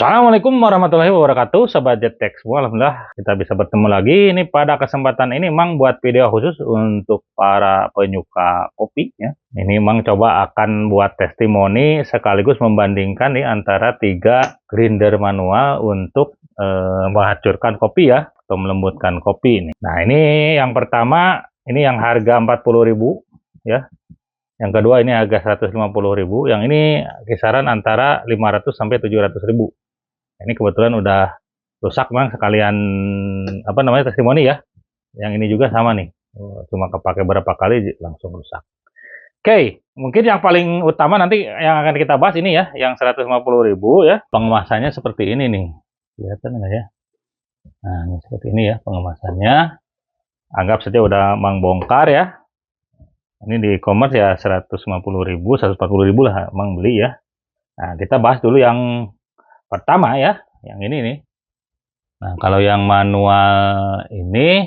Assalamualaikum warahmatullahi wabarakatuh, Sobat Jetek semua. Alhamdulillah kita bisa bertemu lagi. Ini pada kesempatan ini Mang buat video khusus untuk para penyuka kopi ya. Ini Mang coba akan buat testimoni sekaligus membandingkan nih antara 3 grinder manual untuk menghancurkan kopi ya, atau melembutkan kopi ini. Nah, ini yang pertama, ini yang harga 40.000 ya. Yang kedua ini harga 150.000, yang ini kisaran antara 500 sampai 700.000. Ini kebetulan udah rusak, Bang, sekalian apa namanya testimoni ya. Yang ini juga sama nih. Cuma kepake berapa kali langsung rusak. Oke, mungkin yang paling utama nanti yang akan kita bahas ini ya, yang 150.000 ya. Pengemasannya seperti ini nih. Kelihatan nggak ya? Nah, ini seperti ini ya pengemasannya. Anggap saja udah Mang bongkar ya. Ini di e-commerce ya 150.000, 140.000 lah Mang beli ya. Nah, kita bahas dulu yang pertama ya, yang ini nih. Nah, kalau yang manual ini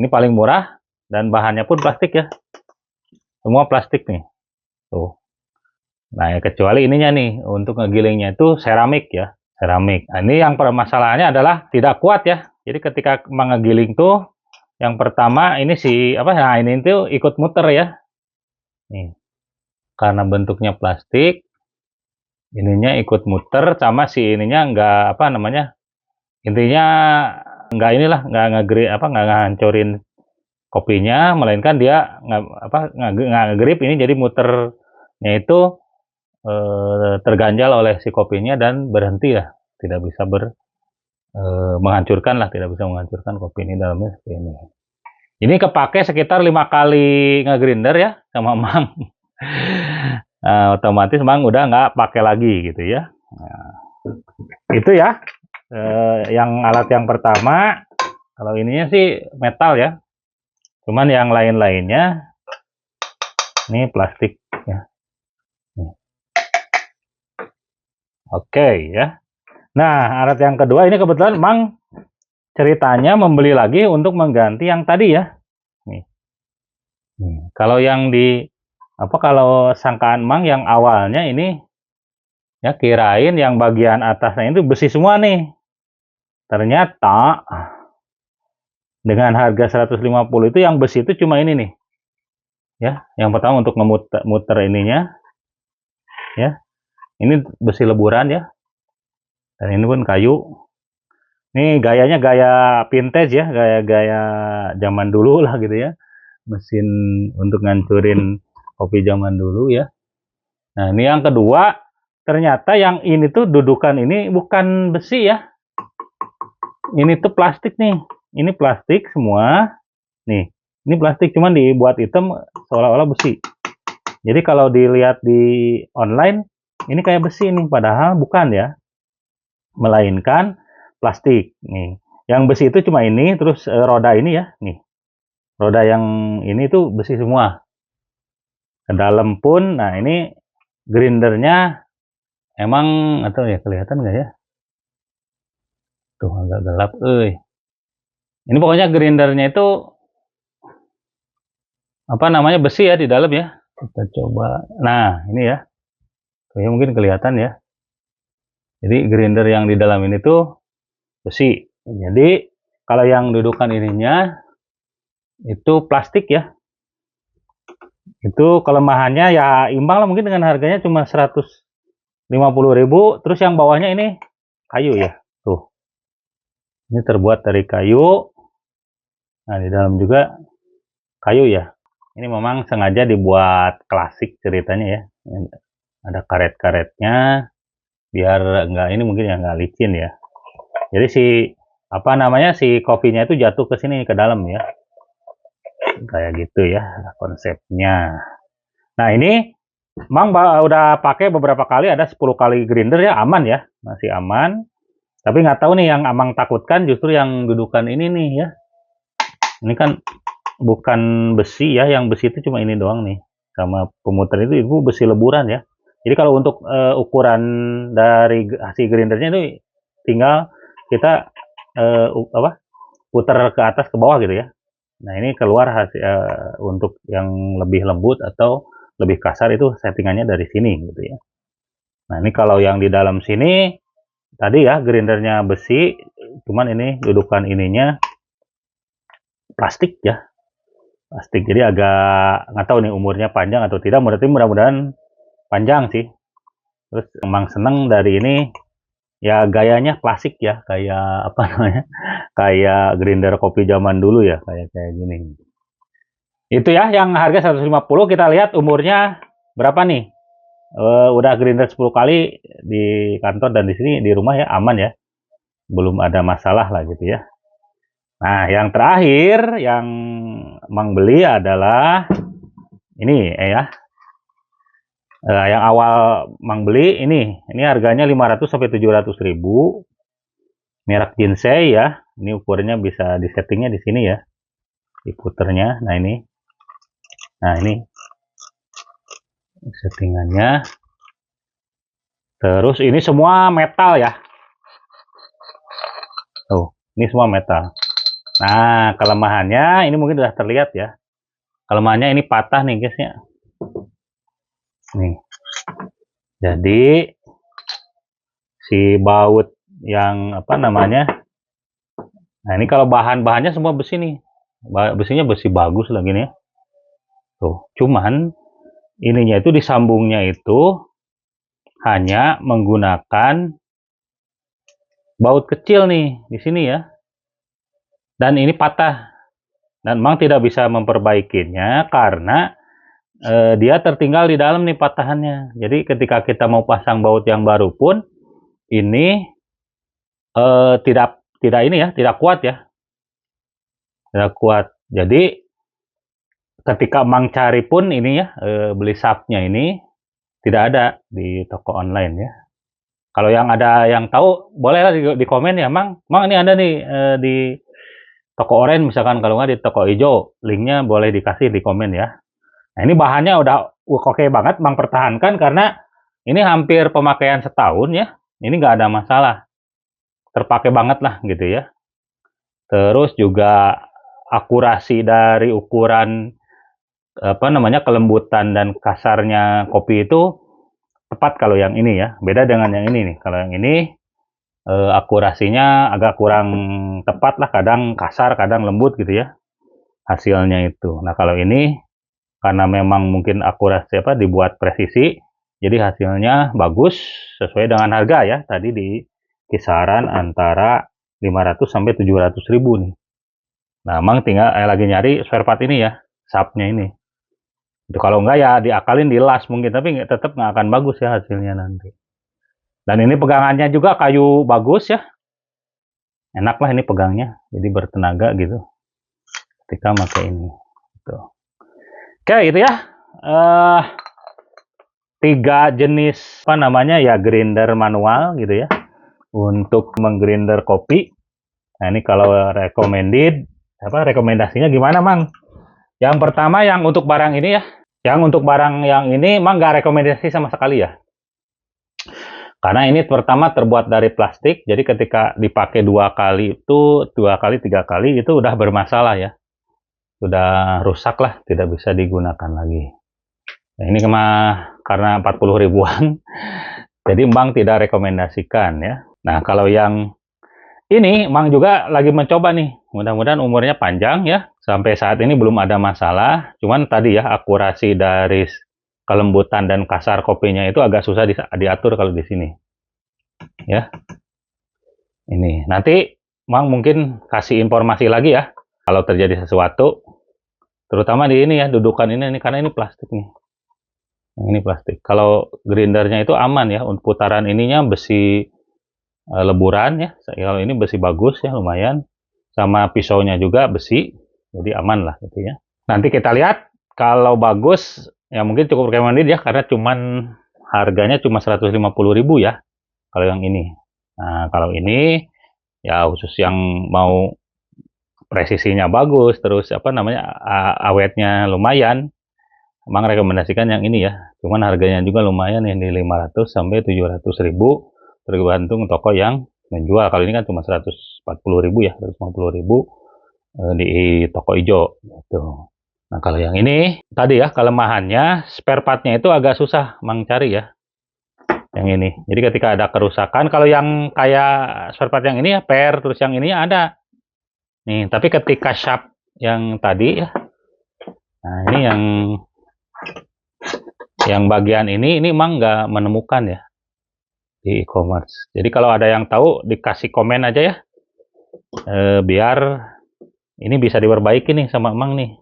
paling murah dan bahannya pun plastik ya. Semua plastik nih. Tuh. Nah, ya kecuali ininya nih, untuk ngegilingnya itu seramik ya, seramik. Nah, ini yang permasalahannya adalah tidak kuat ya. Jadi ketika mengegiling tuh yang pertama ini nah ini tuh ikut muter ya. Nih. Karena bentuknya plastik, ininya ikut muter, sama si ininya nggak intinya nggak ngancurin kopinya, melainkan dia nggak ngegrip ini, jadi muternya itu terganjal oleh si kopinya dan berhenti ya, tidak bisa menghancurkan kopi ini dalamnya seperti ini. Ini kepake sekitar 5 kali ngegrinder ya sama Mang. Otomatis Mang udah nggak pakai lagi gitu ya. Nah, itu ya yang alat yang pertama. Kalau ininya sih metal ya, cuman yang lain-lainnya ini plastik ya. Oke ya. Nah, alat yang kedua ini kebetulan Mang ceritanya membeli lagi untuk mengganti yang tadi ya. Nih. Kalau yang kalau sangkaan Mang yang awalnya ini ya, kirain yang bagian atasnya itu besi semua nih. Ternyata dengan harga 150 itu yang besi itu cuma ini nih. Ya, yang pertama untuk muter ininya. Ya. Ini besi leburan ya. Dan ini pun kayu. Ini gayanya gaya vintage ya, gaya-gaya zaman dulu lah gitu ya. Mesin untuk ngancurin kopi zaman dulu ya. Nah, ini yang kedua, ternyata yang ini tuh dudukan ini bukan besi ya. Ini tuh plastik nih. Ini plastik semua. Nih, ini plastik cuman dibuat hitam seolah-olah besi. Jadi kalau dilihat di online, ini kayak besi nih, padahal bukan ya. Melainkan plastik nih. Yang besi itu cuma ini, terus roda ini ya, nih. Roda yang ini tuh besi semua. Ke dalam pun, nah ini grindernya emang, atau ya kelihatan nggak ya? Tuh agak gelap, Ini pokoknya grindernya itu besi ya di dalam ya. Kita coba. Nah, ini ya. Tuh, ya mungkin kelihatan ya. Jadi grinder yang di dalam ini tuh besi. Jadi kalau yang dudukan ininya itu plastik ya. Itu kelemahannya ya imbang lah mungkin dengan harganya cuma 150.000. Terus yang bawahnya ini kayu ya. Tuh. Ini terbuat dari kayu. Nah, di dalam juga kayu ya. Ini memang sengaja dibuat klasik ceritanya ya. Ada karet-karetnya biar ini mungkin ya nggak licin ya. Jadi si kopinya itu jatuh ke sini ke dalam ya. Kayak gitu ya konsepnya. Nah, ini Mang udah pakai beberapa kali, ada 10 kali grinder ya, aman ya, masih aman. Tapi nggak tahu nih, yang Amang takutkan justru yang dudukan ini nih ya. Ini kan bukan besi ya, yang besi itu cuma ini doang nih. Sama pemutar itu besi leburan ya. Jadi kalau untuk ukuran dari hasil grindernya itu tinggal kita putar ke atas ke bawah gitu ya. Nah, ini keluar hasil untuk yang lebih lembut atau lebih kasar itu settingannya dari sini gitu ya. Nah, ini kalau yang di dalam sini tadi ya grindernya besi, cuman ini dudukan ininya plastik ya, plastik. Jadi agak nggak tahu nih umurnya panjang atau tidak, berarti mudah-mudahan panjang sih. Terus emang seneng dari ini ya, gayanya klasik ya, kayak apa namanya, kayak grinder kopi zaman dulu ya, kayak kayak gini. Itu ya yang harga 150. Kita lihat umurnya berapa nih. Udah grinder 10 kali di kantor dan di sini di rumah ya, aman ya, belum ada masalah lah gitu ya. Nah, yang terakhir yang Mang beli adalah ini ya. Yang awal Mang beli ini harganya 500 sampai 700 ribu. Merek Jinsei ya. Ini ukurannya bisa disettingnya di sini ya. Diputernya. Nah, ini. Nah, ini settingannya. Terus ini semua metal ya. Tuh, ini semua metal. Nah, kelemahannya ini mungkin sudah terlihat ya. Kelemahannya ini patah nih guys ya. Nih. Jadi si baut yang apa namanya? Nah, ini kalau bahan-bahannya semua besi nih. Besinya besi bagus lagi nih. Tuh, cuman ininya itu disambungnya itu hanya menggunakan baut kecil nih di sini ya. Dan ini patah. Dan memang tidak bisa memperbaikinya karena dia tertinggal di dalam nih patahannya. Jadi ketika kita mau pasang baut yang baru pun ini tidak ini ya, tidak kuat ya. Tidak kuat. Jadi ketika Mang cari pun ini ya, beli sapnya ini tidak ada di toko online ya. Kalau yang ada yang tahu bolehlah di komen ya, Mang ini ada nih di toko oranye misalkan, kalau nggak di toko hijau, linknya boleh dikasih di komen ya. Nah, ini bahannya udah oke banget, Mang pertahankan karena ini hampir pemakaian setahun ya. Ini nggak ada masalah, terpakai banget lah gitu ya. Terus juga akurasi dari ukuran apa namanya, kelembutan dan kasarnya kopi itu tepat kalau yang ini ya. Beda dengan yang ini nih. Kalau yang ini akurasinya agak kurang tepat lah, kadang kasar, kadang lembut gitu ya hasilnya itu. Nah, kalau ini karena memang mungkin akurasi apa dibuat presisi, jadi hasilnya bagus sesuai dengan harga ya. Tadi di kisaran antara 500 sampai 700 ribu nih. Nah, Mang tinggal lagi nyari spare part ini ya, sapnya ini. Itu kalau enggak ya diakalin, dilas mungkin, tapi tetap nggak akan bagus ya hasilnya nanti. Dan ini pegangannya juga kayu bagus ya. Enak lah ini pegangnya, jadi bertenaga gitu ketika pakai ini. Gitu. Oke, itu ya. 3 jenis apa namanya ya, grinder manual gitu ya untuk menggrinder kopi. Nah, ini kalau rekomendasinya gimana, Mang? Yang pertama yang untuk barang ini ya. Yang untuk barang yang ini Mang nggak rekomendasi sama sekali ya. Karena ini pertama terbuat dari plastik, jadi ketika dipakai 2 kali itu, 2 kali 3 kali itu udah bermasalah ya. Sudah rusak lah, tidak bisa digunakan lagi. Nah, ini karena 40 ribuan, jadi Mang tidak rekomendasikan ya. Nah, kalau yang ini Mang juga lagi mencoba nih, mudah-mudahan umurnya panjang ya. Sampai saat ini belum ada masalah, cuman tadi ya akurasi dari kelembutan dan kasar kopinya itu agak susah diatur kalau di sini. Ya. Ini nanti Mang mungkin kasih informasi lagi ya kalau terjadi sesuatu. Terutama di ini ya, dudukan ini karena ini plastik nih. Yang ini plastik. Kalau grindernya itu aman ya, untuk putaran ininya besi leburan ya. Kalau ini besi bagus ya, lumayan. Sama pisaunya juga besi, jadi aman lah gitu ya. Nanti kita lihat kalau bagus ya mungkin cukup recommended ya, karena harganya cuma 150 ribu ya kalau yang ini. Nah, kalau ini ya khusus yang mau presisinya bagus, terus apa namanya, awetnya lumayan, Mang rekomendasikan yang ini ya. Cuman harganya juga lumayan yang di 500 sampai 700 ribu, tergantung toko yang menjual. Kalau ini kan cuma 140 ribu ya, 150 ribu di toko hijau gitu. Nah, kalau yang ini tadi ya kelemahannya spare partnya itu agak susah Mang cari ya. yang ini. Jadi ketika ada kerusakan, kalau yang kayak spare part yang ini ya per, terus yang ini ada. Nih, tapi ketika shaft yang tadi ya, nah ini yang bagian ini emang nggak menemukan ya di e-commerce. Jadi kalau ada yang tahu dikasih komen aja ya, biar ini bisa diperbaiki nih sama emang nih,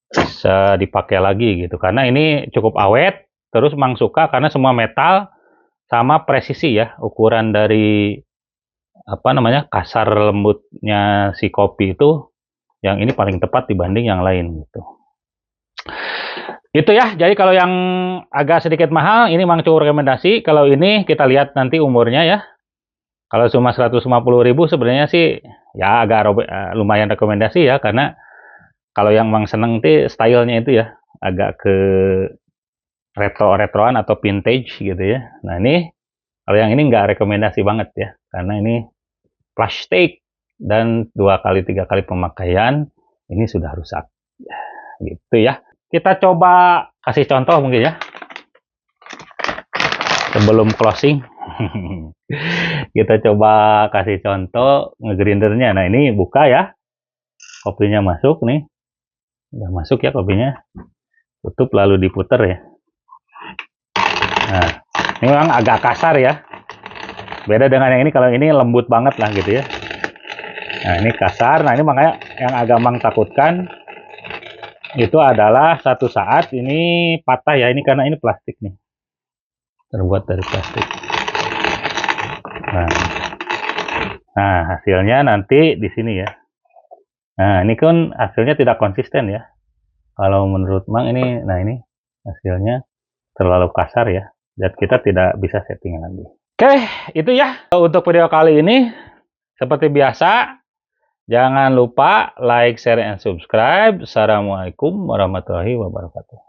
bisa dipakai lagi gitu. Karena ini cukup awet, terus emang suka karena semua metal sama presisi ya, ukuran dari apa namanya kasar lembutnya si kopi itu yang ini paling tepat dibanding yang lain gitu. Itu ya, jadi kalau yang agak sedikit mahal ini memang cukup rekomendasi. Kalau ini kita lihat nanti umurnya ya. Kalau cuma 150.000 sebenarnya sih ya agak lumayan rekomendasi ya, karena kalau yang memang seneng tuh stylenya itu ya agak ke retro-retroan atau vintage gitu ya. Nah ini kalau yang ini nggak rekomendasi banget ya, karena ini plastik dan 2 kali 3 kali pemakaian ini sudah rusak gitu ya. Kita coba kasih contoh mungkin ya sebelum closing. Kita coba kasih contoh ngegrindernya. Nah ini buka ya, kopinya masuk nih, udah masuk ya kopinya, tutup lalu diputer ya. Nah ini memang agak kasar ya, beda dengan yang ini. Kalau ini lembut banget lah gitu ya. Nah ini kasar. Nah ini makanya yang agak Mang takutkan itu adalah satu saat ini patah ya, ini karena ini plastik nih, terbuat dari plastik. Nah hasilnya nanti di sini ya. Nah ini kan hasilnya tidak konsisten ya. Kalau menurut Mang ini, nah ini hasilnya terlalu kasar ya, dan kita tidak bisa setting lagi. Oke, itu ya untuk video kali ini. Seperti biasa, jangan lupa like, share, and subscribe. Assalamualaikum warahmatullahi wabarakatuh.